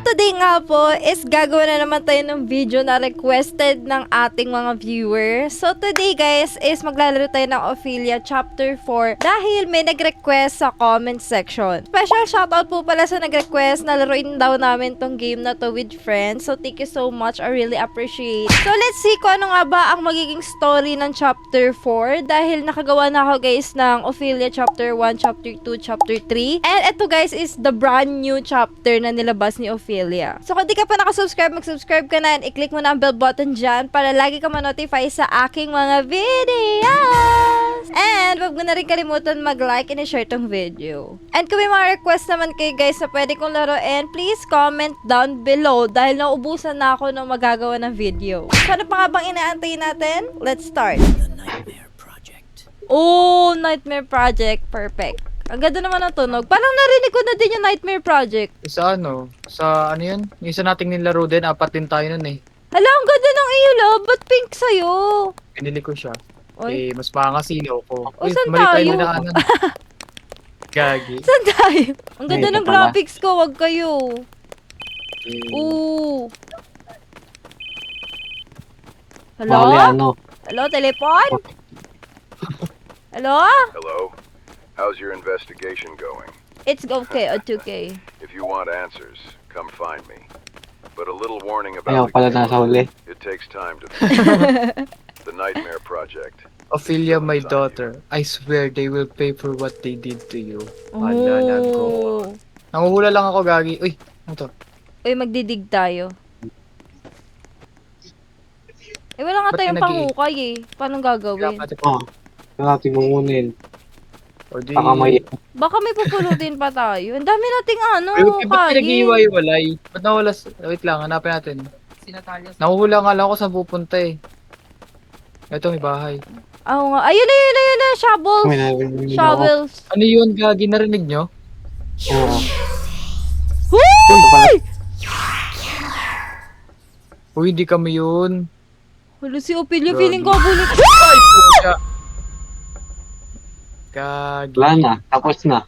today nga po is gagawa na naman tayo ng video na requested ng ating mga viewers. So today guys is maglalaro tayo ng Ophelia Chapter 4 dahil may nag-request sa comment section. Special shoutout po pala sa nag-request na laruin daw namin tong game na to with friends. So thank you so much, I really appreciate. So let's see kung ano nga ba ang magiging story ng Chapter 4 dahil nakagawa na ako guys ng Ophelia Chapter 1, Chapter 2, Chapter 3. And ito guys is the brand new chapter na nilabas ni Ophelia. So kung di ka pa nakasubscribe, mag-subscribe ka na and i-click mo na ang bell button dyan para lagi ka ma-notify sa aking mga videos. And wag mo na rin kalimutan mag-like and i-share tong video. And kung may mga request naman kayo guys na pwede kong laruin, please comment down below dahil nauubusan na ako ng magagawa ng video. So ano pa nga bang inaantay natin? Let's start. The Nightmare Project. Oh, Nightmare Project. Perfect. Ang ganda naman ng tunog. Parang narinig ko na din yung Nightmare Project. Sa ano yun? Yung isa nating nilaro din, apat din tayo nun eh. Hala, ang ganda ng iyo, love. Ba't pink sa'yo? Pinili ko siya. Oy. Mas pangasino ko. O, saan mali tayo? na daanan. Gagi. Saan tayo? Ang ganda Ay, ng ito pala. graphics ko. Wag kayo. Ooh. Bali Hello? ano, Hello, telepon? Hello? Hello? How's your investigation going? It's okay, it's okay. If you want answers, come find me. But a little warning ayaw about pala nasa huli. it takes time to the Nightmare Project. Ophelia, my daughter. I swear they will pay for what they did to you. Wala na ko. Oh. Nanguhula lang ako, Gagi. Uy, ano to? Uy, magdidig tayo. Eh, wala nga Ba't tayong ka panghukay eh. Paano gagawin? Oh, natin mumunin. O di... Baka may... Baka may pupulutin pa tayo. Ang dami nating ano, Uy, ba't kaya. pinag-iiwalay? Ba't nawala? Wait lang, hanapin natin. Nanguhula nga lang ako saan pupunta eh. Ito, may bahay. Oo nga. Ayun na. Shovels. May narinig ako. Shovels. Ano yun, Gagi? Narinig nyo? Oo. Huy! Uy, hindi kami yun. Wala si Ophelia. Grabe. Feeling ko bulit. Ay, pucha. Gagi. Wala na, tapos na.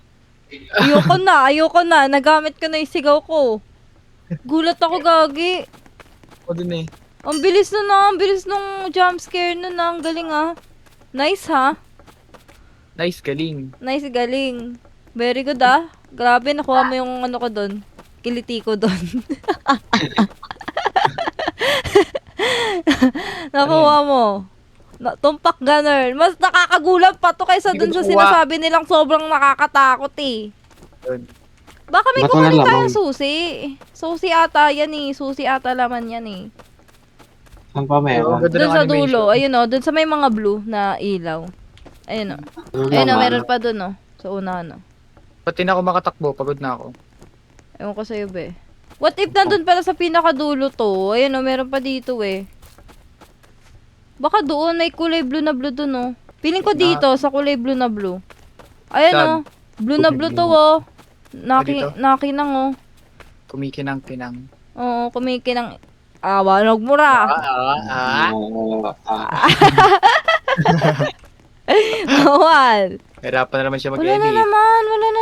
Ayoko na. Nagamit ko na yung sigaw ko. Gulat ako, Gagi. Ako din eh. Ang bilis Ang bilis nung jump scare na. Ang galing ah. Nice ha? Nice, galing. Nice, galing. Very good ah. Grabe, nakuha mo yung ano ko doon. Kiliti ko doon. Nakuha mo. Tumpak ganun. Mas nakakagulat pa to kaysa Hindi dun ko sa nakuha. sinasabi nilang sobrang nakakatakot eh. Yun. Baka may Ba't kuha wala rin tayong lamang? susi. Susi ata yan eh. Susi ata laman yan eh. Saan pa meron? Ganda Doon ng sa animation. dulo. Ayun o. Doon sa may mga blue na ilaw. Ayun o. Ayun o. Meron pa doon o. Sa unahan o. Pati na ako makatakbo, pagod na ako. Ewan ko sa'yo be. What if nandun pala sa pinakadulo to? Ayun o. Meron pa dito eh. Baka doon. May kulay blue na blue doon o. Piling ko dito sa kulay blue na blue. Ayun o. Saan? Blue na blue to o. Dito? Nakinang o. Kumikinang-kinang. Oo. Kumikinang. Awanog mo ra. Bawal. Hirapan na naman siya Wala na mag-edit.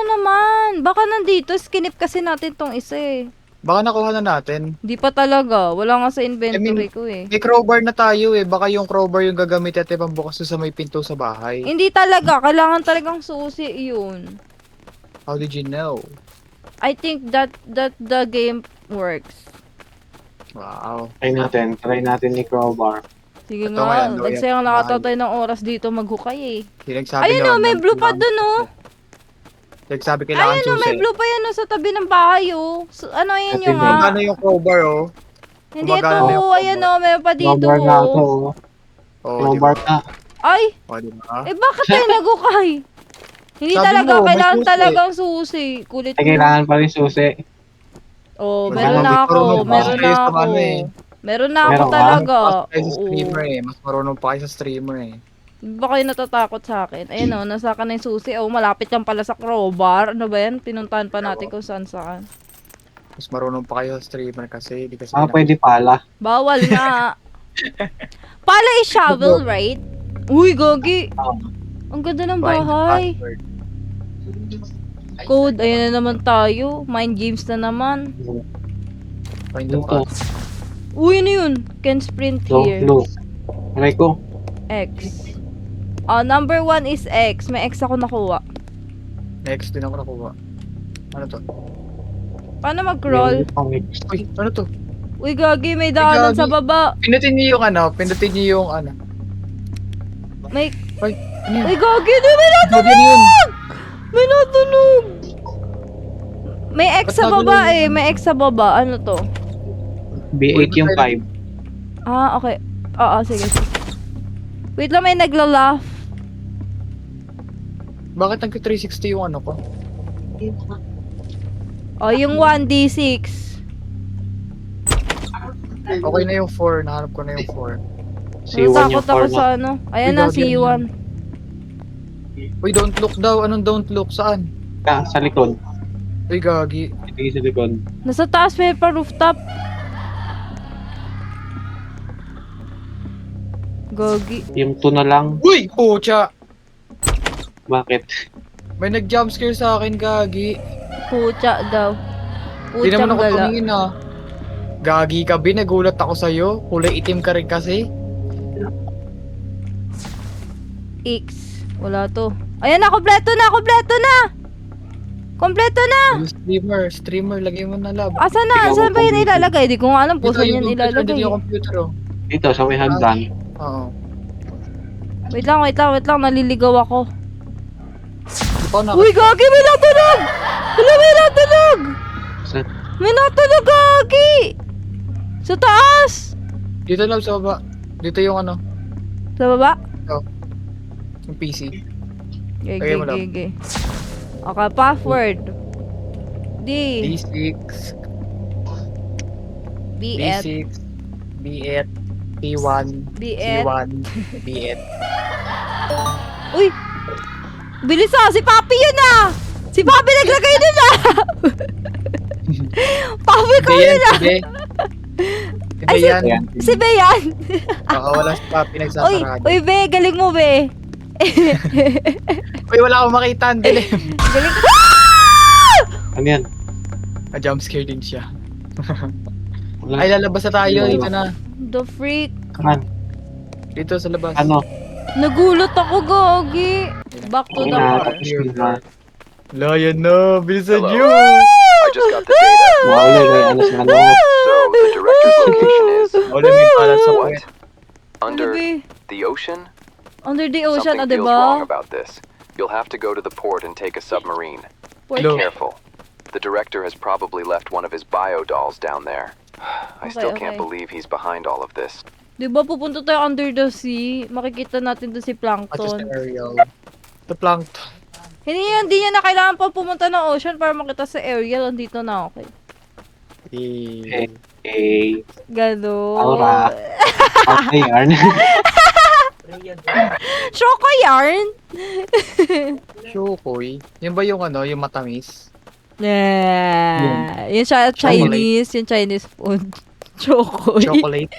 naman. Baka nandito, skinip kasi natin tong isa eh. Baka nakuha na natin. Di pa talaga. Wala nga sa inventory I mean, ko eh. May crowbar na tayo eh. Baka yung crowbar yung gagamit natin pambukas sa may pinto sa bahay. Hindi talaga. Kailangan talagang susi yun. How did you know? I think that the game works. Wow. Try natin ni Crowbar. Sige Ito nga. nga yan, Nagsayang yan. nakatatay ng oras dito maghukay eh. Pinagsabi Ayun o, may blue pa dun o. Pinagsabi kailangan Ayun o, susi. may blue pa yan o sa tabi ng bahay o. Ano yun Ate, yung may Ano yung crowbar oh? Hindi ito gumagana na yung o. Ayan o, may pa dito Crowbar na ako. o. Oh, Crowbar na. Ay! Oh, di ba? Eh bakit tayo nagukay? Hindi Sabi talaga, mo, may kailangan susi. talagang susi. Kulit Ay, mo. kailangan pa rin susi. Oh, Wala meron na, na may ako. marunong pa Meron na kayo sa ako. ano eh. Meron na ako Meron ka? talaga. Mas kayo sa Oo. streamer eh. Mas marunong pa kayo sa streamer eh. Baka kayo natatakot sa akin. Ayun o, nasa ka na yung susi. Oh, malapit lang pala sa crowbar. Ano ba yan? Pinuntahan pa natin kung saan saan. Mas marunong pa kayo sa streamer kasi hindi kasi Pwede pala. Bawal na. Pala is shovel, right? Uy, gogi. Ang ganda ng bahay. Code, ayan na naman tayo. Mind games na naman. Find the Ano to? path. Uy, ano yun? Can sprint Low, here. low. Aray ko. X. Number 1 is X. May X ako nakuha. Next din ako nakuha. Ano to? Paano mag-roll? Uy, ano to? Uy, gagi, may daanan gagi. sa baba. Pindutin niyo yung ano, pindutin niyo yung ano. May... Ay, ano yun? Uy, gagi, di, may Gagi natunog! yun. May natunog! May X sa Ba't baba nagulo eh. yun? May X sa baba. Ano to? B8 yung 5. Okay. Oo, sige. Wait lang, may nagla-laugh. Bakit nag-360 yung ano ko? Yung 1d6. Okay na yung 4, nahanap ko na yung 4. C1 yung Natakot ako 4 sa na. ano. Ayan Uy, na, gagi, C1. Uy, don't look daw. Anong don't look? Saan? Sa likod. Uy, gagi. Ito yung sa likod. Nasa taas, may pa rooftop. Gagi. Yung 2 na lang. Uy! Pucha! Bakit? May nag-jumpscare sa akin, gagi. Pucha daw. Hindi Puchang naman ako gala. tumingin ah. Gagi ka, Bin. Nagulat ako sa'yo. Kulay itim ka rin kasi. X. Wala to. Ayan na, kompleto na, kompleto na! Kompleto na! Yung streamer, lagay mo na lab. Asa na? Tingnan mo Saan ba yun computer. ilalagay? Di ko nga alam po Dito saan yung yan computer, ilalagay. dito yung computer oh. Dito, sa may hagdan. Oo. Wait lang, wait lang, wait lang. Naliligaw ako. Di pa ako Uy, gagi! May natunog! Wala, may natunog! Sa- May natunog, gagi! Sa taas! Dito lab sa baba. Dito yung ano, Sa baba? yung PC. Gigi, Lagay mo lang. gigi. Okay, password. D. D6, B8. B6, B8, B1, B8. C1, B8. Uy! Bilis ah! Si Papi yun ah! Si Papi naglagay nun ah! Papi ko Hindi yan, yun ah! hindi. Hindi Ay, yan. Ayan. Si Be yan! Baka wala sa Uy! pinagsasarado. Uy Be! Galing mo Be! Uy, wala akong makita. Ang dilim. Galing ko! Ano yan? Na-jumpscare din siya. Wala. Ay, lalabas na tayo. Dito na. The freak! Saan? Dito sa labas. Ano? Nagulat ako, Gagi! Back to the Ina, car. tapos na. Layan na. Bilisan Hello. nyo. I just got the data. Wow, ulit, ano sa ano. So the director's location is Wala may balance sa what? puwet. Ano Under Be? the ocean? Under the ocean, Something ah, feels wrong diba? about this. You'll have to go to the port and take a submarine. Port- Hello. Careful. The director has probably left one of his bio dolls down there. I Okay, still can't okay. believe he's behind all of this. Diba pupunta tayo under the sea? Makikita natin doon si At just Plankton. Ariel. The plankton. Hindi niya na kailangan pa pumunta ng ocean para makita si Ariel. Andito na ako. Eh. Eh, Gano'n. Aura. okay, yarn. Choco yarn? Shokoy. Yan ba yung ano, yung matamis? Yeah. Yun siya Chinese. Yung Chinese food. Choco. Chocolate?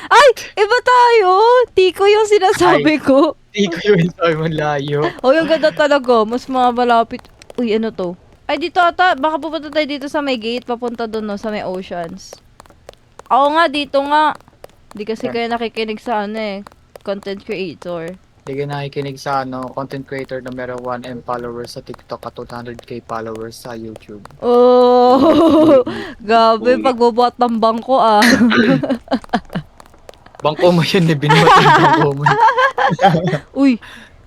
Ay! Iba tayo! Tiko yung sinasabi ko. Hindi ko yung sabi mo layo. Oh, yung ganda talaga. Mas malapit. Uy, ano to? Ay, dito ata. Baka pupunta tayo dito sa may gate. Papunta doon, no? Sa may oceans. Oo nga, dito nga. Di kasi kayo nakikinig sa ano eh. Content creator. Hindi ka nakikinig sa ano, content creator na meron 1M followers sa TikTok at 200k followers sa YouTube. Oh! Gabi, pagbubuhat ng bangko ah. Bangko mo yun eh, binuhat yung bangko mo. Uy!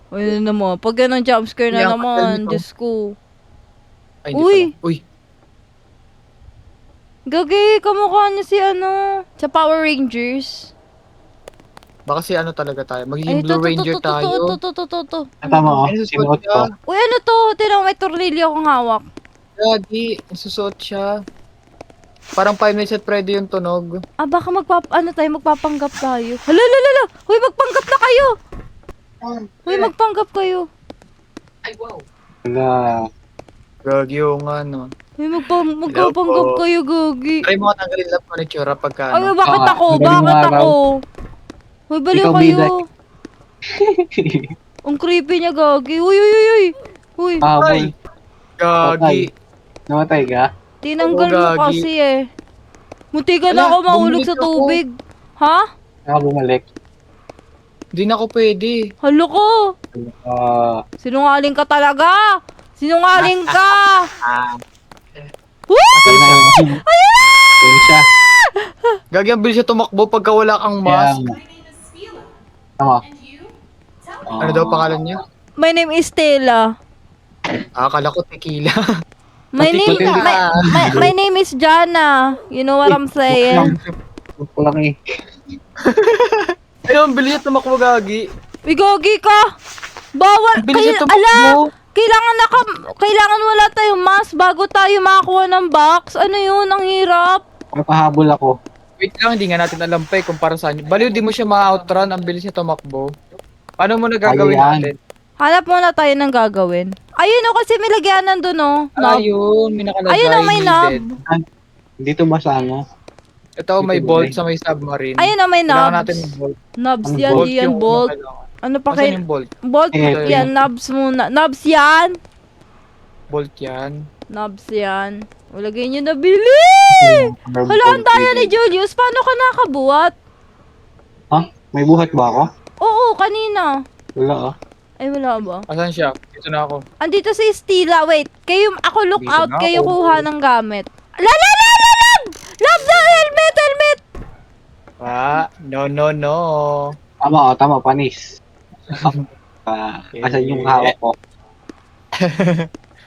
Ayun na naman. Pag ganun jumpscare na Yung naman. kapal nito. Diyos ko. Ay, hindi Uy! pala. Uy! Gagi, kamukha niya si ano. Sa Power Rangers. Baka si ano talaga tayo. Ay, Magiging Blue Ranger tayo. to. Tama, oh. Ay, Sinuot siya. ko. Uy, ano to? Tinan mo, may tornilyo akong hawak. Gagi, susuot siya. Parang 5 minutes at pwede yung tunog. Ah, baka magpapanggap tayo. Hala. Uy, magpanggap na kayo. Uy, magpanggap kayo. Wala. Gagi yung ano. Uy, magpapanggap po. kayo, Gagi. Try mo tanggalin lang mo ni Chura pagka Ay, ano. bakit Ah, ako? magaling Bakit mga ako? Uy, baliw Ikaw, kayo. bidak. Ang creepy niya, Gagi. Uy. Uy, Habol. Gagi. Namatay ka? tinanggal Oo, mo Gagi. kasi eh. Munti ka Ala, na ako mahulog bumalik sa ako. tubig. Ha? Kaya bumalik. Hindi na ako pwede. Halo ko. Sinungaling ka talaga. Sinungaling ka. Woo! Ayun na yun. Ayun siya. Gagi, ang bilis siya tumakbo pagka wala kang Kaya, mask. tama. Ano daw pangalan niya? My name is Stella. Akala ko tequila. My Pati name, ko din my name is Jana. You know what I'm saying? Huwag ko lang eh. Ayun, ang bilis siya tumakbo, Gagi. Bigogi ka. Bawal. Ang bilis siya Ala, tumakbo. kailangan wala tayong mask bago tayo makakuha ng box. Ano yun? Ang hirap. Papahabol ako. Wait lang, hindi nga natin alam pa kung para saan. Baliw, di mo siya ma-outrun. Ang bilis niya tumakbo. Paano mo nagagawin Ayan. natin? Hanap muna tayo ng gagawin. Ayun o, kasi may lagyanan dun o. Knob. Ayun, may nakalagay. Ayun o, may knob. needed. Dito ba sa ano? Ito, may bolt sa may submarine. Ayun o, may Kailangan knobs. natin ng bolt. Knobs Ano, yan, bolt yan, yung bolt. kailangan. Ano pa Asan kayo? yung bolt? Bolt Eh, yan, knobs muna. Knobs yan. Bolt yan. Knobs yan. Ulagay nyo na bili! Hala, ang daya ni Julius. Paano ka nakabuhat? Ha? May buhat ba ako? Oo, kanina. Wala ah. Ay, wala ba? Asan siya? Dito na ako. Andito si Stila. Wait, kayo, ako look Dito out. na Kayo ako. kuha ng gamit. Lab! Lab na! Helmet! Helmet! No. Tama oh, tama. Panis. Asan yung hawak ko?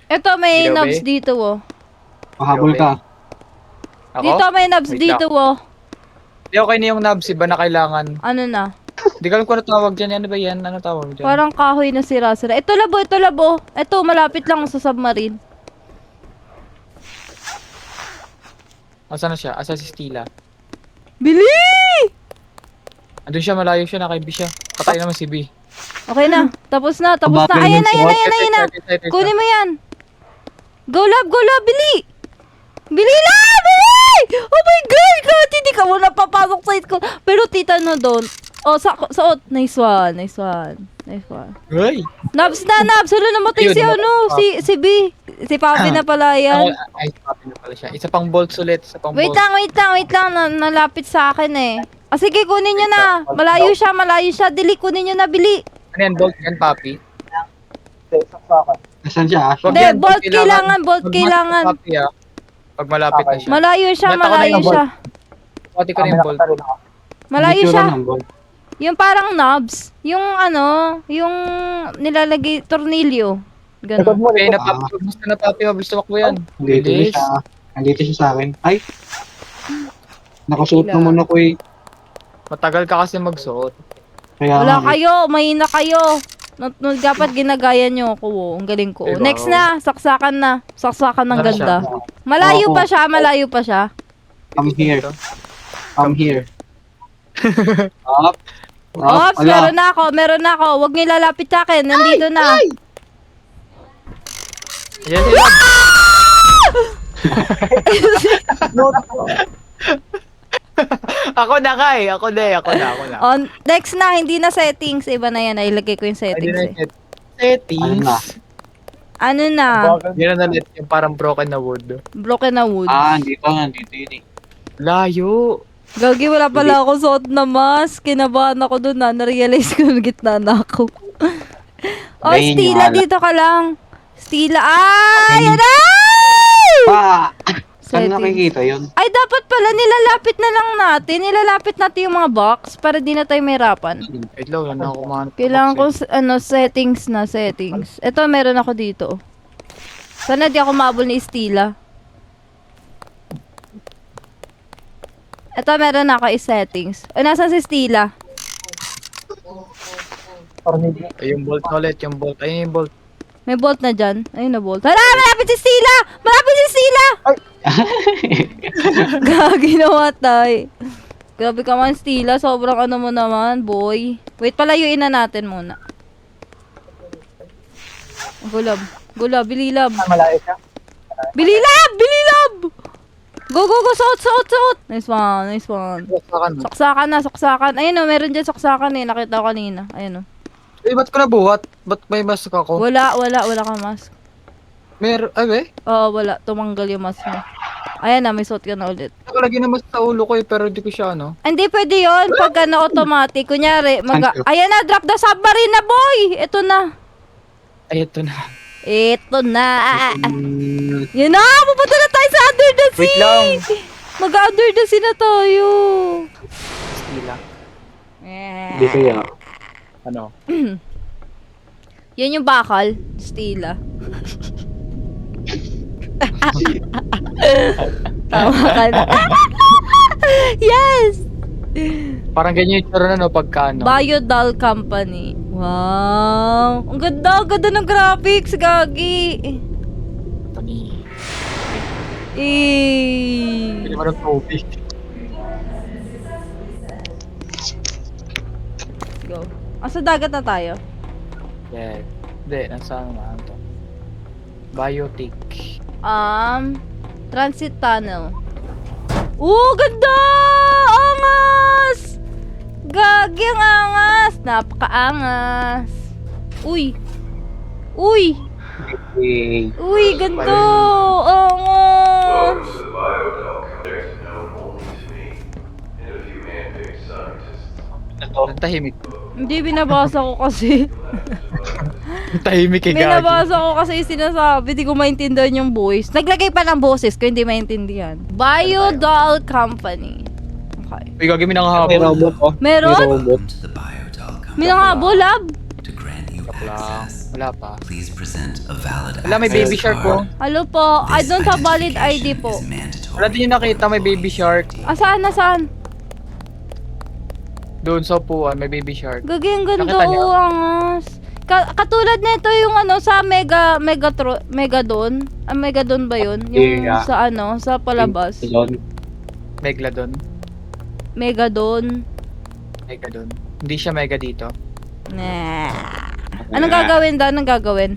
Ito, may Ikaw, knobs be? dito, oh. Pahabol ka. Ako? Dito, may knobs Wait dito, oh. Di okay na yung knobs, iba na kailangan. Ano na? Di ko alam kung ano tawag dyan. Ano ba yan? Ano tawag dyan? Parang kahoy na sira-sira. Ito, labo, ito, labo. Ito, malapit lang sa submarine. Asan na siya? Asan si Stila? Bili! Andun siya, malayo siya, nakaibi siya. Patay naman si B. Okay na. Tapos na. Kabapin Ayan na, ng ayan na, suot. ayan na. Ito. Kunin mo yan. Go, lab, bili! Bili lab! Bili! Oh my God! God, hindi ka mo napapasok sa ko. Pero tita no, don't. Oh, suot. Nice one. Uy! Nabs na, Nabs. Hala, namatay Ayun, si ano, si B. Si Papi na pala yan. Ay, papi na pala siya. Isa pang bolt ulit. Isa pang Wait bolt. lang. Nalapit sa akin eh. Ah, sige, kunin nyo na. Malayo siya. Dili, kunin nyo na, bili. Ano yan? Bolt yan, papi? Asan siya? Asan? Wag Hindi, yan, bolt kailangan. Pag mas papi, ah. Pag malapit na siya. Malayo siya. Bata ko na yung Pati ko na yung bolt. Malayo Itsura siya. ng bolt. Yung parang knobs. Yung ano, yung nilalagay, tornilyo. Ganun. Okay, na papi. Gusto na papi. Mabilis tumakbo yan. Bilis. Nandito siya sa akin. Ay! Nakasuot naman ako eh. Matagal ka kasi magsuot. Kaya Wala nga eh. kayo, mahina kayo. Dapat ginagaya nyo ako. Oh. Ang galing ko. Ay, wow. Next na, saksakan na. Saksakan ng Ano ganda. siya? Malayo Oo. pa siya. Come here. Ito. Come here. Up. Ops, Ala. meron na ako. Huwag niyo lalapit sa akin. Nandito na. Yan sila. Ako na ka eh. Ako na. Oh, next na, hindi na settings. Iba na yan. Ilagay ko yung settings eh. Settings. Ano na? Yan na ulit. Yung parang broken na wood. Broken na wood. Nandito yun eh. Layo. Gagi, wala pala ako suot na mask. Kinabahan ako dun na. Narealize ko na gitna na ako. Oh, Ayun yung Stila, ala. dito ka lang. Stila, ay! Ayun. Aray! Pa! Saan Settings. nakikita yun? Ay, dapat pala nilalapit na lang natin. Nilalapit natin yung mga box para di na tayo mahirapan. Wait lang, wala na ako kumahanap. Kailangan ko, settings. Ito, meron ako dito. Sana di ako mabol ni Stila. Ito, meron ako i-settings. O, nasan si Stila? Ay, yung bolt na ulit, yung bolt. Ayun yung bolt. May bolt na dyan. Ayun na bolt. Hala, malapit si Stila! Gagi namatay. Grabe ka man, Stila. Sobrang ano mo naman, boy. Wait, palayuin na natin muna. Gulab. Bililab. Bililab! Go! Suot! Nice one. Saksakan. Ayun o, meron dyan saksakan eh. Nakita ko kanina. Ayun o. Eh, ba't ko nabuhat? Ba't may mask ako? Wala ka mask. Ay, be? Oo, wala. Tumanggal yung mask mo. Ayan na, may suot ka na ulit. Nakalagay naman sa ulo ko pero di ko siya Hindi pwede yon pag automatic. Kunyari, Thank you. ayan na, drop the submarine na, boy! Ito na. Ay, ito na. Ito na. Mm, Yun na, pupunta na tayo sa Under the Sea! Wait lang. Mag-Under the Sea na tayo. Stila. dito yan. Ano? Yan yung bakal. Stila. Tama ka na. Yes! Parang ganyan yung tsura na no pagka ano. Biodoll Company. Wow! Ang ganda ng graphics, gagi. Ito ni. Eh. Hindi mo ng tubig. Go. Asa dagat na tayo? Yeah. Hindi, nasa ano na ito. Biotic. Transit tunnel. Ganda! Angas! Gagi, ang angas! Napakaangas. Uy! Uy! Okay. Uy, ganito! Angas! Ang tahimik. Hindi, binabasa ko kasi. Ang tahimik kay Gagi. Binabasa ko kasi yung sinasabi. Hindi ko maintindihan yung voice. Naglagay pa ng boses ko, hindi maintindihan. Biodoll Company. Okay. Uy, Gagi, may May nangahabol. robot, oh. Meron? May robot. To the Biodoll Company. May nangabol, lab. To grant you Wala. access, Wala pa. please present a valid Wala, may access baby shark po. card. Hello po. I This don't have valid ID identification po. is mandatory. Wala din yung nakita, may baby shark. Asaan, nasaan? Doon sa upuan, may baby shark. Gagi, ang ganda, Nakita niyo? angas. Katulad nito yung ano sa Megadon. Megadon ba yun? Yung Yeah. sa ano, sa palabas. Yun. Megalodon. Megadon. Mega doon. Hindi siya mega dito. Nah. Anong gagawin daw? Anong gagawin?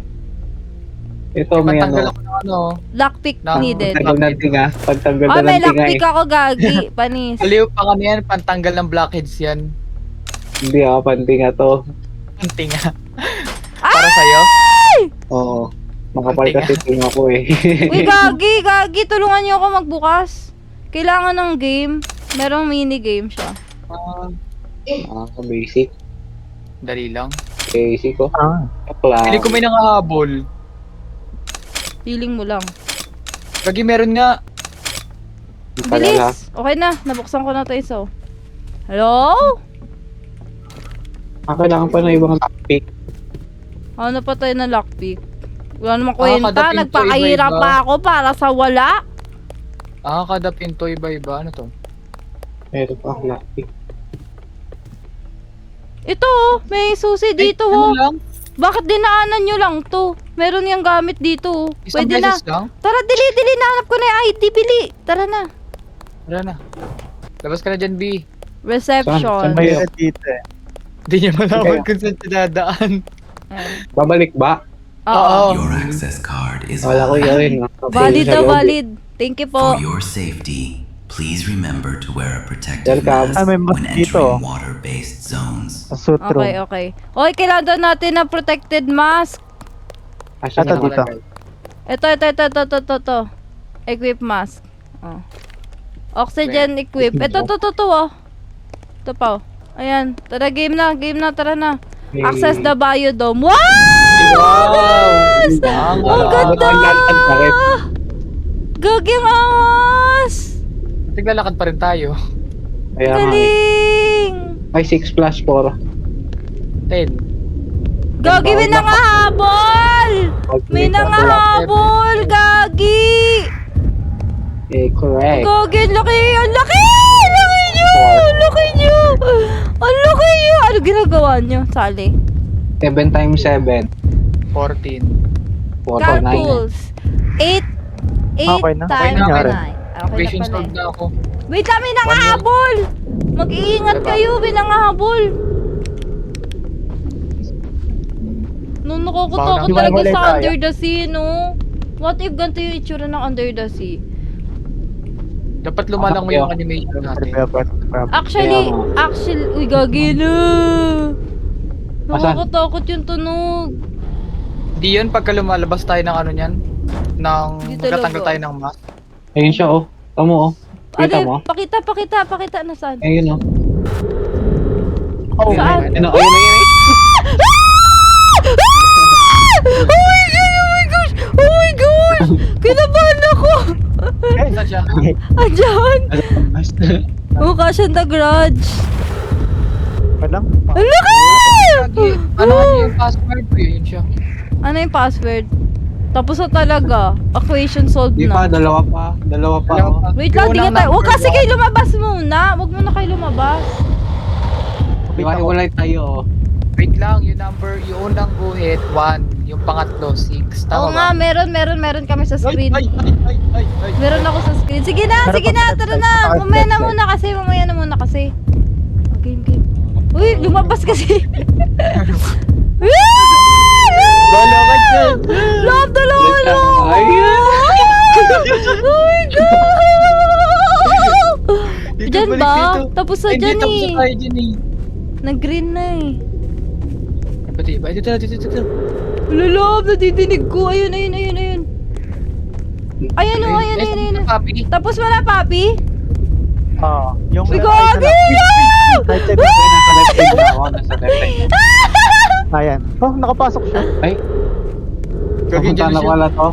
Ito, may Matanggal ano. ako ng ano. Lockpick Na- needed. Pagtanggal ng tinga. Pagtanggal Ah, na may ng tinga lockpick ako, gagi. Panis. Aliw pa kami yan, pantanggal ng blackheads yan. Hindi ako pantinga to. Pantinga. Para sa'yo? Oo. Makapal Pantinga. kasi tinga ko eh. Uy, gagi. Tulungan niyo ako magbukas. Kailangan ng game. Merong mini game siya. Basic. Dali lang. Basic ko. Apply. Hindi ko may nangahabol. Feeling mo lang. Gagi, meron nga. Palala. Bilis. Okay na. Nabuksan ko na to iso. Hello? Kailangan pa ng ibang topic. Ano pa tayo ng lockpick? Wala namang kwenta. kada pinto Nagpakahirap iba-iba. pa ako para sa wala. Kada pinto iba-iba. Ano to? Meron pa akong topic. Ito, oh, may susi dito, Ay, oh. ano lang? Bakit dinaanan nyo lang to? Meron yung gamit dito, oh. Isang Pwede na. beses lang? Tara, dili. Nahanap ko na yung ID. Bili. Tara na. Wala na. Labas ka na dyan, B. Reception. Saan ba yun? Hindi niya malaman kung saan siya dadaan. Ayan. Babalik ba? Oo. Your access card is Wala ko valid. yun. Valid daw, valid. Thank you po. For your safety, please remember to wear a protective Welcome. mask may mask when dito. entering water-based zones. Sutro. Okay. Okay, kailangan daw natin ng protected mask. Asa Ito na dito. Ito. Equip mask. Oh. Oxygen equip. Ito, oh. Ito pa, oh. Ayan. Tara, game na. Tara na. Access the biodome. Wow! Wow! Ang ganda! Gagi ang angas! Tiglalakad pa rin tayo. Kaya nga. Galing! Ay, 6 plus 4. 10. Gagi, may nangahabol! May nangahabol! Gagi! Correct. Gagi, ang laki! Ang laki! Ang laki nyo! Ano ginagawa nyo? Sali. 7 times 7. 14. 4 Car 9. tools. 8 Okay na. times Okay na. 9. Okay Equation na pala. solved na ako. Wait lang, may nangahabol! Mag-iingat Diba? kayo, may nangahabol! Nung nakakatakot Baka talaga mawala sa tayo. Under the Sea, no? What if ganito yung itsura ng Under the Sea? Dapat lumalang mo yung animation natin. Actually, uy, gagi na! Asan? Nakakatakot yung tunog. Di yun pagka lumalabas tayo ng ano niyan? Nang Di magtatanggal talaga. tayo ng mask. Ayun siya, oh. Tamo, oh. Kita mo? Pakita. Nasaan? Ayun, oh. Oh, Saan? Ayun, oh. Ayun. Oh my gosh! Kinabahan ako! saan siya? Andiyan! Mukha siyang The Grudge. Walang Ang laki! Ano yung password ko? Yun siya. Ano yung password? Tapos na talaga. Equation solved Di pa, na. dalawa pa, oh. Wait lang, di ka tayo. Huwag kasi kayo lumabas muna. Huwag muna kayo lumabas. Di ba, hiwalay tayo, oh. Wait lang, yung unang guhit, 1. Yung pangatlo, 6. Oo Tama nga, ba? meron kami sa screen. Ay. Meron ako sa screen. Sige na, tara na. Mamaya na muna kasi. Game. Uy, lumabas kasi. Wala ka dyan. Love, dalawa lang. Ay! Oh my God! Diyan ba? Tapos na Hindi, dyan tapos eh. na tayo dyan eh. Nag-green na eh. Pati ba? Dito. Love, nadidinig ko. Ayun. Ayun. Papi. Tapos wala, papi? yung Uy, gagi! right side. Nasa left side na ako, nasa left side. Ayan. Oh, nakapasok siya. Ay, Gagawin papunta dyan na siya. wala to.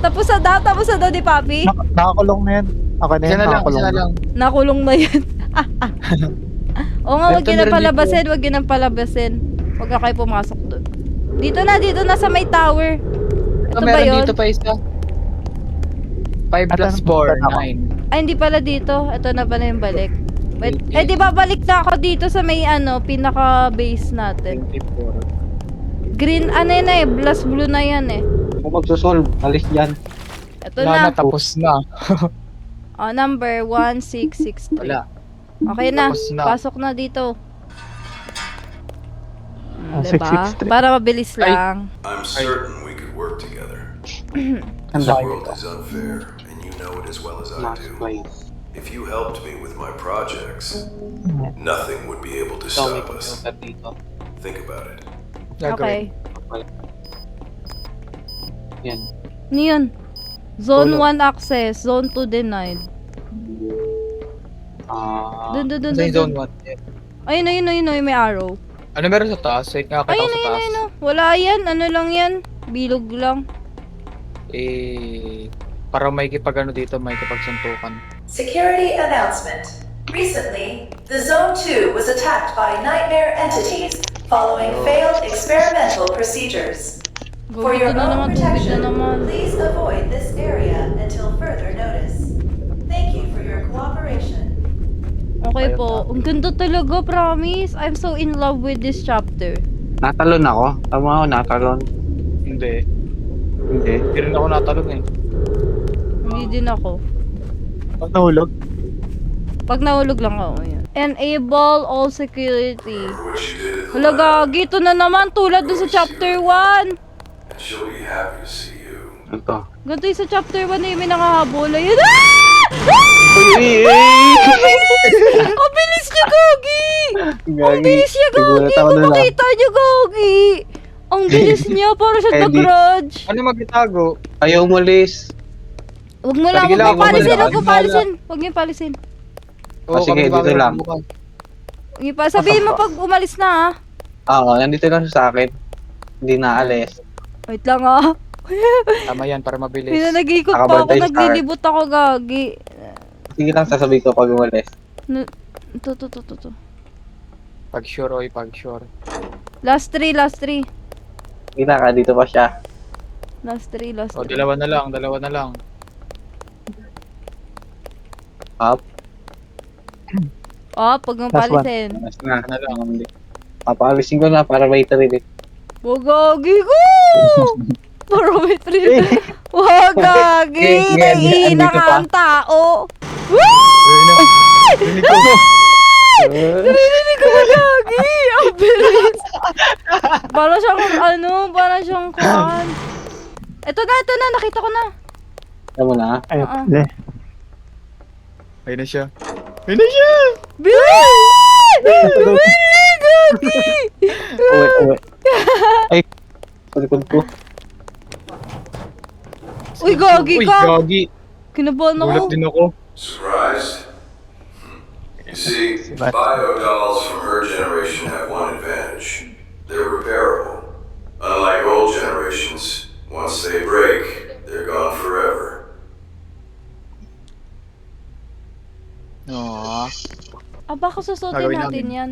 Tapos na daw di papi? Nakakulong na yan. Ako na Isa yan, na lang, nakakulong isa na lang. Nakulong na yun. Oo nga, wag Ito yun na ang rin palabasin, wag yun ang palabasin. Huwag na kayo pumasok doon. Dito na sa may tower. Ito ba Meron yun? dito pa isa. 5 plus Atan, 4, punta na 9. Ay, hindi pala dito. Ito na pala yung balik. Wait, di ba balik na ako dito sa may pinaka-base natin. 24. Green, ano yun eh, blast blue na yan eh. Kung magsusolve, alis dyan. Ito Wala na, na. tapos na. Number 1663. Wala. Okay na, Tapos na. pasok na dito. Diba? 663. Para mabilis Ay. lang. I'm certain we could work together. Ang The dami world ito. is unfair, and you know it as well as I Max do. place. If you helped me with my projects, nothing would be able to Dami stop ko us. dito. Think about it. Okay. Yan. Ano yun? Zone Tulog. 1 access, Zone 2 denied. Dun. Sa zone 1. Ayun, may arrow. Ano meron sa taas? Wait nga, kita ko sa taas. Wala yan, ano lang yan. Bilog lang. Para may kipag dito, may kipagsuntukan. Security announcement. Recently, the Zone 2 was attacked by nightmare entities following failed experimental procedures. For your Tubig na naman, own tubig na protection, naman. please avoid this area until further notice. Thank you for your cooperation. Okay po. Ang ganda talaga, promise. I'm so in love with this chapter. Natalon ako. Tama ako, natalon. Hindi. Hindi. Hindi rin ako natalon eh. Hindi din ako. Pag nahulog. Pag nahulog lang ako, yan. Enable all security. Remember what you did at the Hala, lab, gagi. Ito na naman, tulad dun sa chapter 1. and she'll be happy to see you. Ito. Ganito yung sa chapter 1 na yung may nakahabol. Ayun. Ang bilis niya, Gogi! Ang bilis niya, Gogi! Kung makita niyo, Gogi! Ang bilis niya, parang siya The Eddie. Grudge. Ano magitago? Ayaw umalis. Huwag mo lang, Sige lang, huwag mo palisin, wala. huwag mo palisin. Huwag niyo palisin. Ah, sige, kami dito lang. bukas. Huwag niyo pa. Sabihin mo pag umalis na, ha? Oo, nandito lang siya sa akin. Hindi naalis. Wait lang, ha? Tama yan, para mabilis. Hindi na nag-ikot pa ako, Nakabantay sa akin. naglilibot ako, Gagi. Sige lang, sasabihin ko pag umalis. Ito. Pag sure, oy, pag sure. Last 3. Kita ka, dito pa siya. Last 3. O, dalawa na lang. Up. Oh, pag mo Last one. palisin. Mas na. Ano lang. Papaalisin ko na para may trilit. Wag, Gagi ko! Barometry. Wag, Gagi! Naiina andito ka pa. ang tao! Rinig ko. Narinig ko na, Gagi! Ang bilis! Para siyang kuhan. Ito na, nakita ko na. Alam mo na. Ayun. Oo. Ayun na siya. Bilis! Bilis, Gagi! Uwi. Ay, sa likod ko. Uy, Gagi Uy, ka! gagi. Kinabahan Gulat ako. din ako. Surprised? You see, biodolls from her generation have one advantage. They're repairable. Unlike old generations, once they break, they're gone forever. Aww. Baka susutin Gagawin natin namin. yan.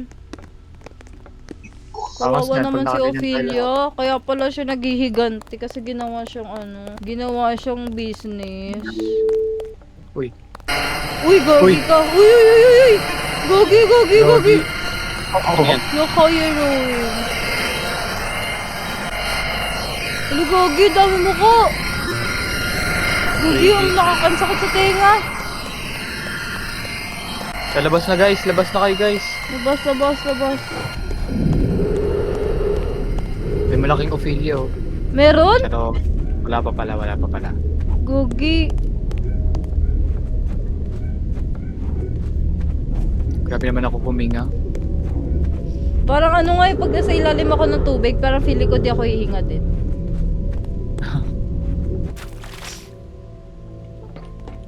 Tapos Kawawa na, naman pag si nakaganyan Ophelia. Kaya pala siya naghihiganti kasi ginawa siyang business. Uy. Uy, gagi Uy. ka. Uy, uy, uy, uy, uy. Gagi. Ayan. Nakaya rin. Ano, gagi, dami mo ko. Gagi, ang nakakansakit sa tenga. Sa labas na guys, labas na kayo guys. Labas. May malaking Ophelia oh. Meron? Pero wala pa pala. Gagi. Grabe naman ako puminga. Parang ano nga pag nasa ilalim ako ng tubig, parang feeling ko di ako hihinga din.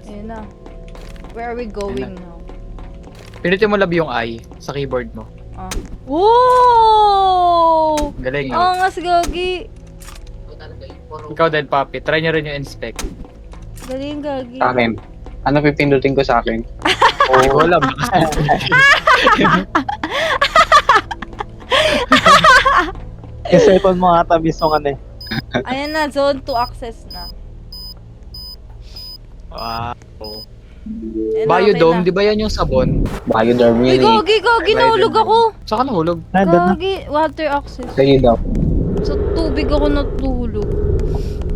Ayun na. Where are we going now? Pinutin mo lab yung I sa keyboard mo. Whoa! Galing Oo nga si Gagi. Ikaw din, Papi. Try nyo rin yung inspect. Galing, Gagi. Sa akin. Ano pipindutin ko sa akin? Hindi ko alam. Yung cellphone mo ata mismo ano eh. Ayan na, zone 2 access na. Wow. Ayan na, Biodome, okay di ba yan yung sabon? Biodome na. Uy, yun eh. Gagi, nahulog ako. Saan ka nahulog? Nandun na. Gagi, water access. Sa'yo daw. Sa tubig ako natulog.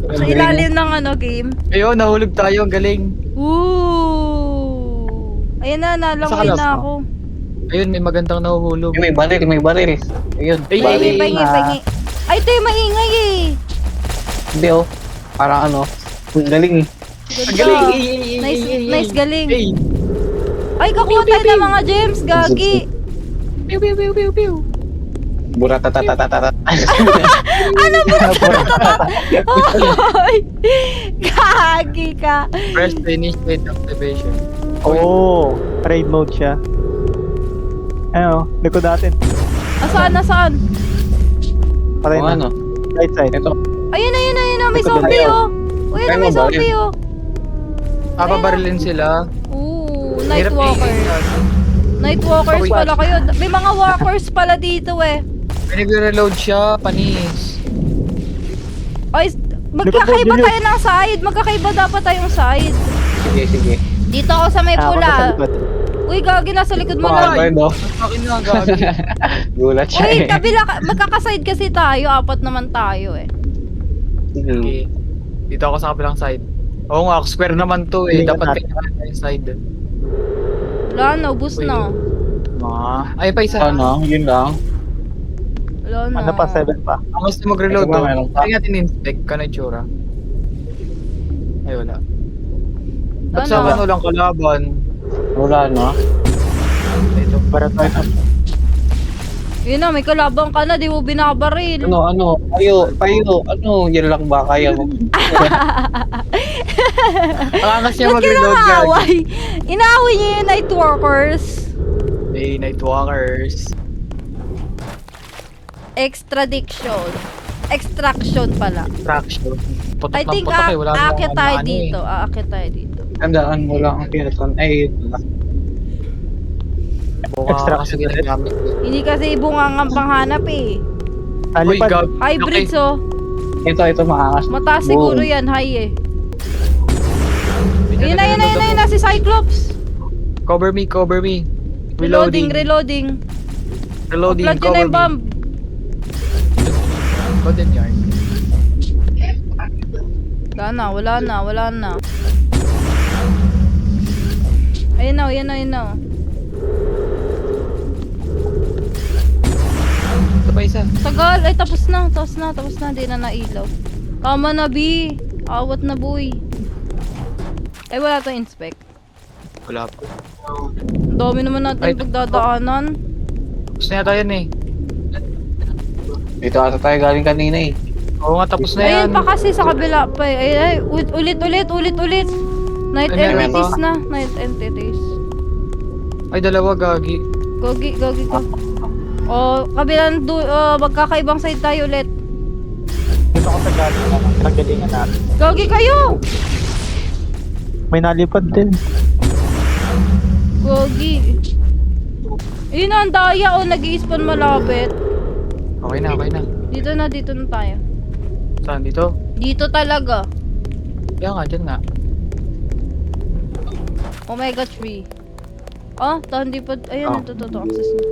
Sa Ang ilalim ng game. Ayun, nahulog tayo. Ang galing. Woo! Ayan na, nalangoy Nasa na kalas ako. Ayun, may magandang nahuhulog. May baril. Ayun, Ay, baril. Pahingi. Ay, ito yung maingay eh. Hindi oh. Parang ano. Ang galing eh. Ang Ganda. galing. Nice galing. Ay, Ay, kakuha tayo ng mga gems, Gagi. pew, pew, pew, pew, pew. Buratatatatatat. Ano ba? Ay, Gagi ka. Press to initiate activation. Oo. Raid mode siya. Ayun, likod natin. Nasaan? Patay O na. ano? Right side. Ito. Ayun na. May Likod na zombie tayo. oh. Uy, Kaya may mo, zombie oh. Babarilin sila. Ooh, Hirap Nightwalker. i- Nightwalkers Wait. pala kayo. May mga walkers pala dito eh. May nagre-reload siya, panis. Ay, magkakaiba Julius. tayo ng side. Magkakaiba dapat tayong side. Sige. Dito ako sa may Ako sa pula. likod. Uy, Gagi, nasa likod mo Baka na. ba yun oh? Akin na, gagi. Gulat siya Uy, eh. magkakaside kasi tayo. Apat naman tayo eh. Sige. Okay. Dito ako sa kabilang side. Oo nga, square naman to eh. Hindi ka Dapat natin. kanya yung side. Wala na, ubus Uy. na. Ay, pa isa. Ano? Yun lang. Wala na. Ano pa? 7 pa. Ang gusto mag-reload Ito ba, to. meron pa? Kaya natin inspect ka na itsura. Ay, wala. At Ano? sa ano lang kalaban. Wala na. Ito. Para tayo. Yun na, may kalabang ka na, di mo binabaril. Ano? Tayo. Ano? Yan lang ba kaya mo? Ang angas niya Ba't mag-reload, gagi. kinakaaway? Inaaway niya yung Nightwalkers. Hey, Nightwalkers. Extraction pala. Traction. Putok I ng think putok eh. Wala namang aakit tayo ano eh. dito. Aakit tayo dito. Tandaan mo lang ang pinatan. Ay, yun lang. Bunga Extraction kasi ginagamit. Hindi kasi bungangang panghanap eh. Uy, Talipad. gag. Hybrids oh. Ito maangas. Mataas Boom. siguro yan, high eh. Ayun na, si Cyclops. Cover me. Reloading. Reloading, Upload yun na cover yung me. bomb. Golden yarn. Wala na. Ayun na. Ito pa isa. Tagal, ay tapos na, di na nailaw. Tama na, B. Awat na, boy. Ay, wala tayong inspect. Wala pa. Ang dami naman natin Ay, pagdadaanan. Tapos na yata yan eh. Dito ata tayo galing kanina eh. Oo nga, tapos na yan. Ayun pa kasi sa kabila pa eh. Ay, ulit. Night Ay, meron entities pa? na. Night entities. Ay, dalawa, gagi. Gogi ko. O, kabilang magkakaibang side tayo ulit. Dito ko sa galing na. Pinagalingan natin. Gogi kayo! May nalipad din. Gogi. Yun na, ang daya o nag-i-spawn malapit. Okay na, okay na. Dito na tayo. Saan dito? Dito talaga. Kaya nga, dyan nga. Omega 3. Oh, hindi pa. Ayun, ito, access na.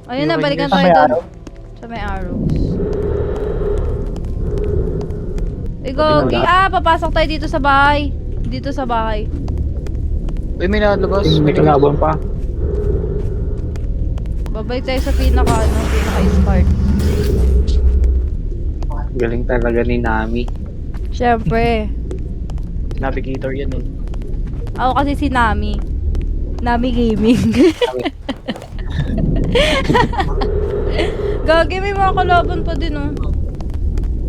Ayun na, balikan Sa tayo may doon. araw. Sa may arrows. Gogi, papasok tayo dito sa bahay. Dito sa bahay. Uy, may nalabas. May kalaban pa. Babalik tayo sa pinaka-start. Galing talaga ni Nami. Siyempre. Navigator yan eh. Ako kasi si Nami. Nami Gaming. Gagi, may mga kalaban pa din, oh.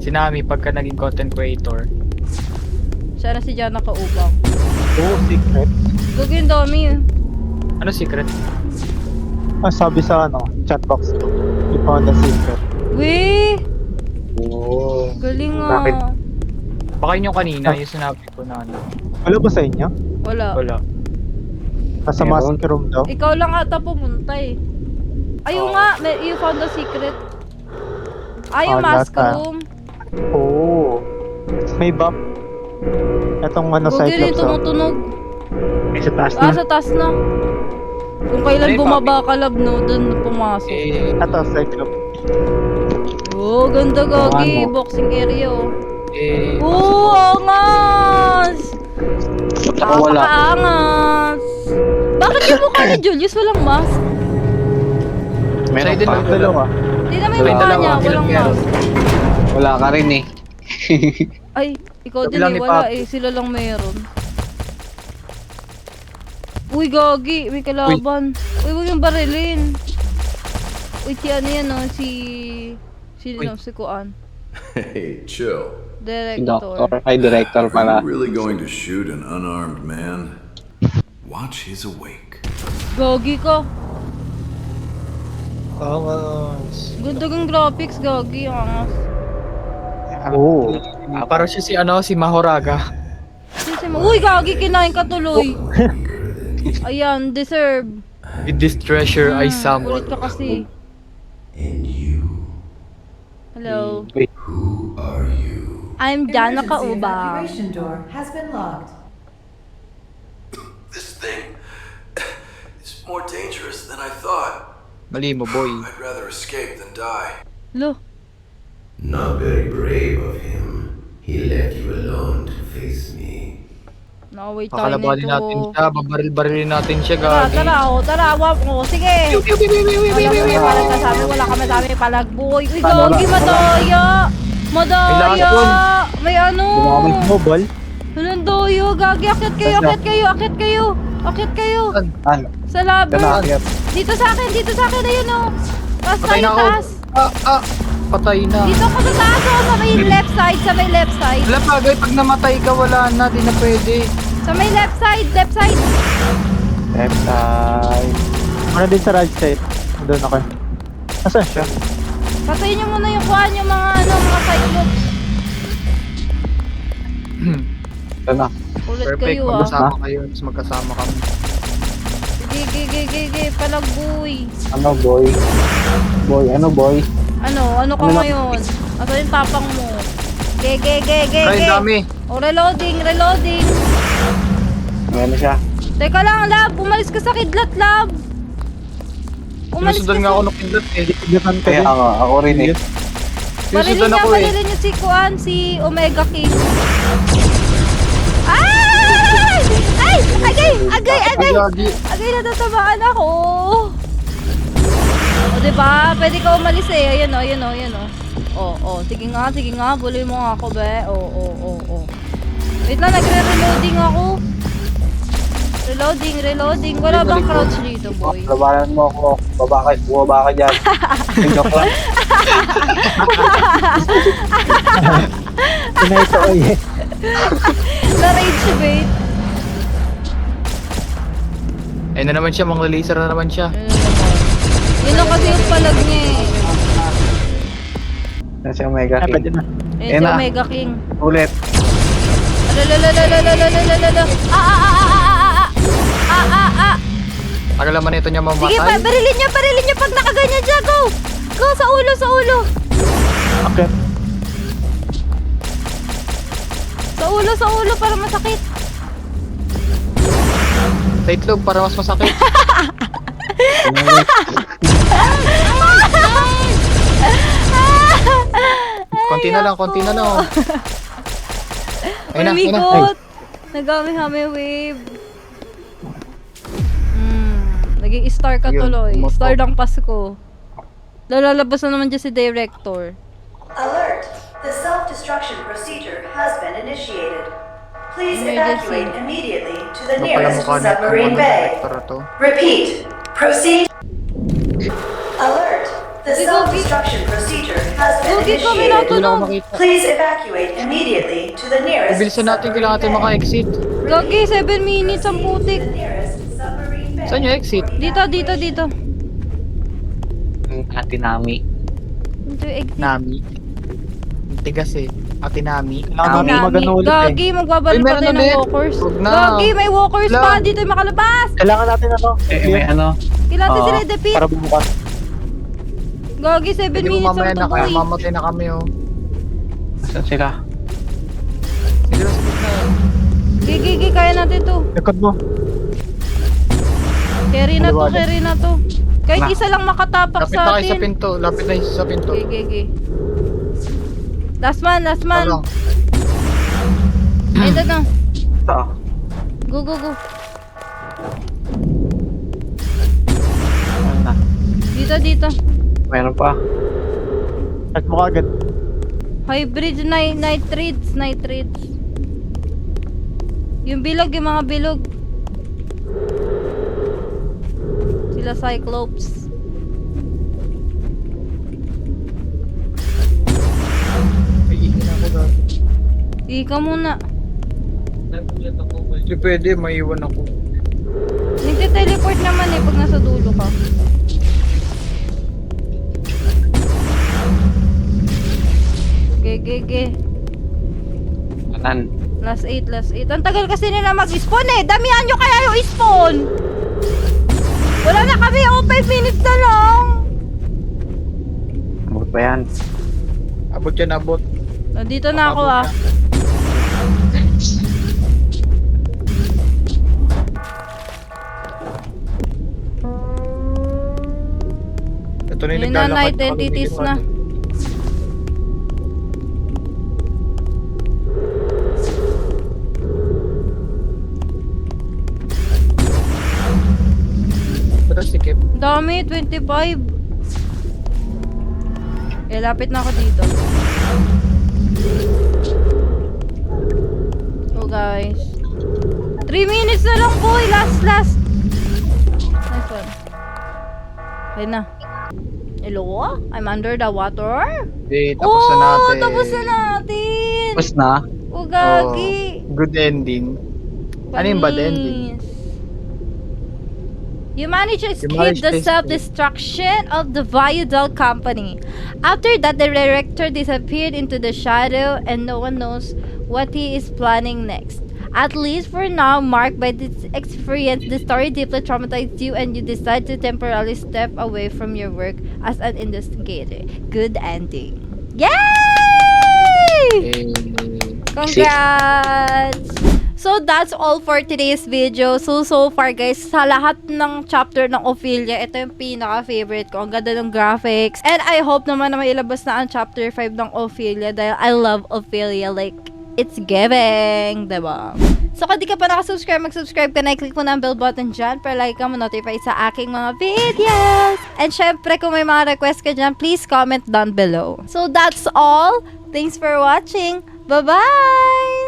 Si Nami, pagka naging content creator. Siya na si Jana kaubang. Oo, secret. Gagi, yung dami, eh. Ano secret? Sabi sa chat box ko. You found a secret. Weh! Oo. Galing nga. Bakit? Baka yun yung kanina, yung sinabi ko na ano. Wala ba sa inyo? Wala. Wala. Nasa Meron. mask room daw. Ikaw lang ata pumunta, eh. Ayun nga, you found the secret. Yung mask lata. room. Oo. May buff. Etong Gagi, rin Cyclops. tumutunog. May sa taas na. Sa taas na. Kung kailan Ano yung bumaba ka, lab, no, dun pumasok. Ito, Cyclops. Oh, ganda, Gagi. ano? Boxing area, oh. Oh, Angas! Ako wala. Angas! Bakit yung mukha ni Julius walang mask? Meron Side pa. din, Dalawa. Hindi naman yung May mukha dalawa, niya, ilang walang meron? mask. Wala ka rin eh. Ay, ikaw din Kabilang eh, ni wala Papi. eh, sila lang meron. Uy, Gagi, may kalaban. Uy, huwag yung barilin. Uy, si ano yan, oh, si Kuan. Hey, chill. Si Director. Doctor. Ay, director Are pala. you really going to shoot an unarmed man? Watch his awake. Gagi ka. Angas. Ganda ng graphics, Gagi, angas. Oo. Para siya si Mahoraga. Uy, Gagi, kinain ka tuloy. Ayan, deserve. With this treasure, I summon. Ulit ka kasi. And you, Hello. who are you? I'm Jana Kaubang. evacuation door has been locked. This thing is more dangerous than I thought. Mali mo, boy. I'd rather escape than die. Lo, Not very brave of him. He left you alone to face me. nakawait tayo Kakalabanin natin nito. siya, babaril-barilin natin siya, Tara, gagi. tara, awap mo. Sige. Alam mo yung palag sabi, wala kami sabi, palagboy. Uy, Gagi, madaya. Madaya. Kailangan May ano. Gumamit mo, ball. Anong doyo, Gagi, akit kayo. Akit kayo. Ano? Sa labo. Ganakit. Dito sa akin, ayun o. Taas Patay tayo, na ako. taas. Patay na. Dito ako sa taas, oh, sa may left side. Wala bagay, pag namatay ka, wala na, di na pwede. Sa may left side. Left side. Ano din sa right side? Doon ako. Asan siya? Patayin nyo muna yung kuhaan, yung mga cyclops. Ito na. Ulit Perfect, kayo, ah. magkasama kayo, tapos magkasama kami. Sige, palagboy. Ano boy? Ano boy? Ano ka Ano na- ngayon? Asa yung tapang mo? Ge. Ay, dami. Oh, reloading. Ano siya? Teka lang, Lab. Umalis ka sa kidlat, Lab. Sinusundan nga ako ng kidlat eh. Gatan ka Kaya din. ako rin eh. Sinusundan ako eh. Barilin niyo si Kuan, si Omega King. Ay! Agay! Gagi. Agay, natatamaan ako. O, diba? Pwede ka umalis eh. Ayan o. Sige nga. Buloy mo nga ako, be. O. Wait lang, nagre-reloading ako. Reloading. Wala bang crouch dito, boy? Labanan mo ako. Bumaba ka dyan. Joke lang. Pinay ko eh. Na-rage bait. Ayun na naman siya, mga laser na naman siya. Yun lang kasi yung palag niya eh. Yan si Omega Ay, pwede King. na. Ayun Ayun si na. Omega King. Ulit. Alalalalalalalalalalala. Tagal naman ito niya Sige pa, mamatay. barilin niya pag nakaganyan siya. Go! Go, sa ulo. Okay. Sa ulo para masakit. Sa itlog para mas masakit. Konti na lang. Ayun na. Umikot. Nagami-hami wave. Naging star ka Yun, tuloy. moto. Star ng Pasko. Lalabas na naman dyan si Director. Alert! The self-destruction procedure has been initiated. Please Emergency. evacuate immediately to the Ano pala nearest mukha na submarine bay. to? Repeat. Proceed. Alert! The Gogi. self-destruction procedure has been Gogi, kami initiated. Hindi na ako natunog. makita. Please evacuate immediately to the nearest Bilisan natin, kailangan natin submarine bay. maka-exit. Gagi, 7 minutes ang putik. The nearest submarine bay. Saan yung exit? Dito. Ate Nami. Ito yung exit. Nami. Ang tigas eh. Ate Nami. Kailangan namin magano ulit eh. Gagi, magbabalik Ay, pa meron tayo na ng din. walkers. Huwag na. Gagi, may walkers Wala. pa. Dito yung makalabas. Kailangan natin May ano? Kailangan Oo, sila i-defeat. para bumukas. Gagi, 7 Hindi mo minutes mamaya ang na kaya tukoy. mamatay na kami oh. Saan sila? Sige lang, sige na. Gigi, kaya natin to. Likod mo. Carry na to, Maliwanag. carry na to. Kahit Na. isa lang makatapak Lapit sa na kayo sa atin. pinto. Lapit na sa pinto. Gigi. Last man. Ano? Ito na. Ito. Go. Ano na? Dito. Meron pa. Check mo agad. Hybrid nitrates. Yung mga bilog. Sila Cyclops. Ay, ihin ako dati. Ika muna. Hindi pwede, maiwan ako. Nagte-teleport naman eh pag nasa dulo ka. Ge. Kanan. Last 8. Ang tagal kasi nila mag-spawn eh. Damihan nyo kaya yung spawn. Wala na kami. 5 minutes na lang. Abot pa yan. Abot yan, abot. Nandito na ako ah. Ito na yung Yun na, naglalakad. night entities na. Pero sikip. Dami, 25. Lapit na ako dito. Oh guys. 3 minutes na lang boy. Last. Nice one. Ayun na. Hello? I'm under the water? Hindi, tapos na natin. Tapos na natin. Tapos na. Oh, gagi. Good ending. Ano yung bad ending? Panis. You managed to escape managed the to escape. self-destruction of the Viadel company. After that, the director disappeared into the shadow and no one knows what he is planning next. At least for now, marked by this experience, the story deeply traumatized you and you decide to temporarily step away from your work as an investigator. Good ending. Yay! Eh, Congrats! So, that's all for today's video. So far guys, sa lahat ng chapter ng Ophelia, ito yung pinaka-favorite ko. Ang ganda ng graphics. And I hope naman na mailabas na ang chapter 5 ng Ophelia dahil I love Ophelia. Like, it's giving, diba? So, kung di ka pa nakasubscribe, mag-subscribe ka na. I-click mo na ang bell button dyan para like ka mo-notify sa aking mga videos. And syempre, kung may mga request ka dyan, please comment down below. So, that's all. Thanks for watching. Bye-bye!